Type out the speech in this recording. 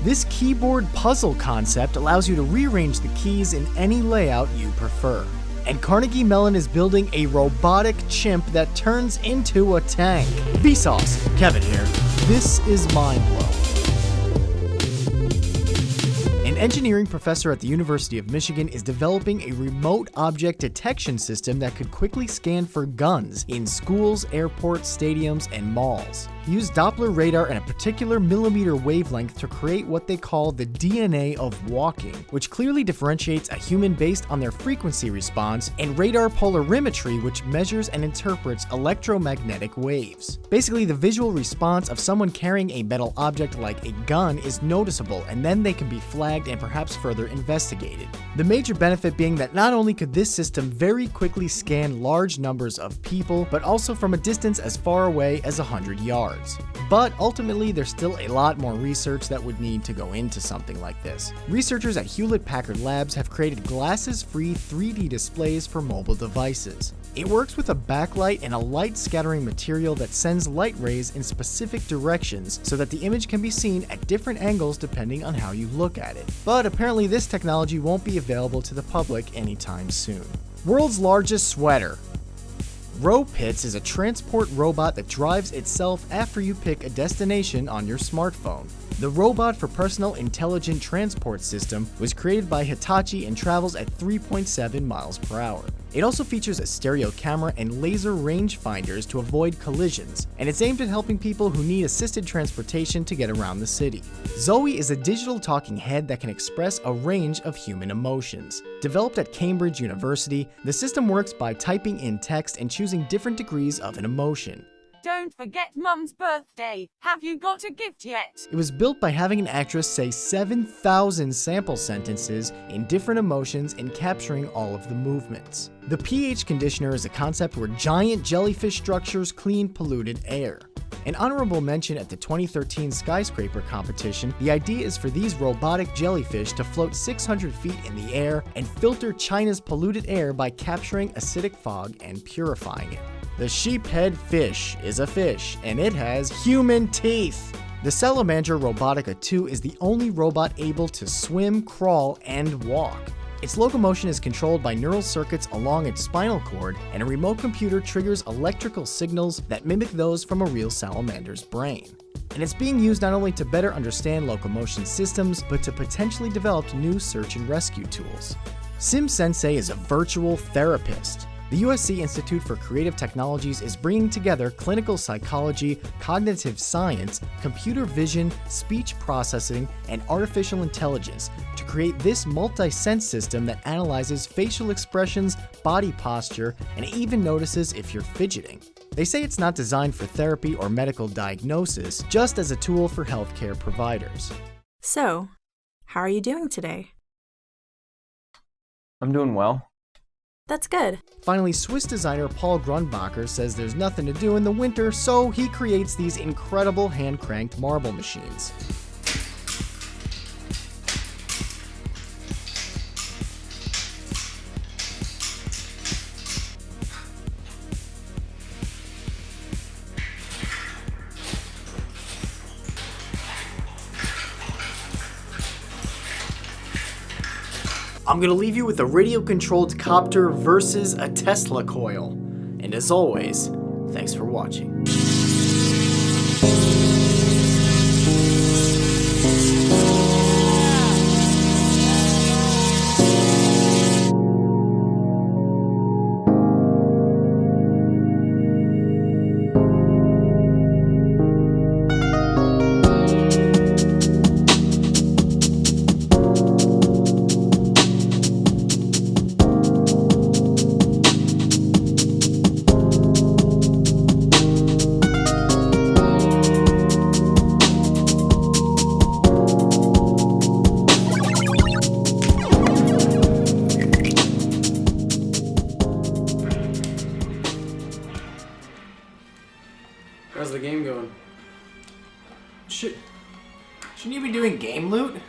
This keyboard puzzle concept allows you to rearrange the keys in any layout you prefer. And Carnegie Mellon is building a robotic chimp that turns into a tank. Vsauce, Kevin here. This is mind blowing. An engineering professor at the University of Michigan is developing a remote object detection system that could quickly scan for guns in schools, airports, stadiums, and malls. He used Doppler radar and a particular millimeter wavelength to create what they call the DNA of walking, which clearly differentiates a human based on their frequency response, and radar polarimetry, which measures and interprets electromagnetic waves. Basically, the visual response of someone carrying a metal object like a gun is noticeable, and then they can be flagged and perhaps further investigated. The major benefit being that not only could this system very quickly scan large numbers of people, but also from a distance as far away as 100 yards. But ultimately, there's still a lot more research that would need to go into something like this. Researchers at Hewlett-Packard Labs have created GlassesFree 3D displays for mobile devices. It works with a backlight and a light scattering material that sends light rays in specific directions so that the image can be seen at different angles depending on how you look at it. But apparently this technology won't be available to the public anytime soon. World's largest sweater. RoPits is a transport robot that drives itself after you pick a destination on your smartphone. The Robot for Personal Intelligent Transport System was created by Hitachi and travels at 3.7 miles per hour. It also features a stereo camera and laser rangefinders to avoid collisions, and it's aimed at helping people who need assisted transportation to get around the city. Zoe is a digital talking head that can express a range of human emotions. Developed at Cambridge University, the system works by typing in text and choosing different degrees of an emotion. Don't forget Mum's birthday. Have you got a gift yet? It was built by having an actress say 7,000 sample sentences in different emotions and capturing all of the movements. The pH conditioner is a concept where giant jellyfish structures clean polluted air. An honorable mention at the 2013 skyscraper competition, the idea is for these robotic jellyfish to float 600 feet in the air and filter China's polluted air by capturing acidic fog and purifying it. The Sheepshead Fish is a fish, and it has human teeth. The Salamander Robotica 2 is the only robot able to swim, crawl, and walk. Its locomotion is controlled by neural circuits along its spinal cord, and a remote computer triggers electrical signals that mimic those from a real salamander's brain. And it's being used not only to better understand locomotion systems, but to potentially develop new search and rescue tools. SimSensei is a virtual therapist. The USC Institute for Creative Technologies is bringing together clinical psychology, cognitive science, computer vision, speech processing, and artificial intelligence to create this multi-sense system that analyzes facial expressions, body posture, and even notices if you're fidgeting. They say it's not designed for therapy or medical diagnosis, just as a tool for healthcare providers. So, how are you doing today? I'm doing well. That's good. Finally, Swiss designer Paul Grunbacher says there's nothing to do in the winter, so he creates these incredible hand-cranked marble machines. I'm gonna leave you with a radio-controlled copter versus a Tesla coil. And as always, thanks for watching. How's the game going? Shouldn't you be doing game loot?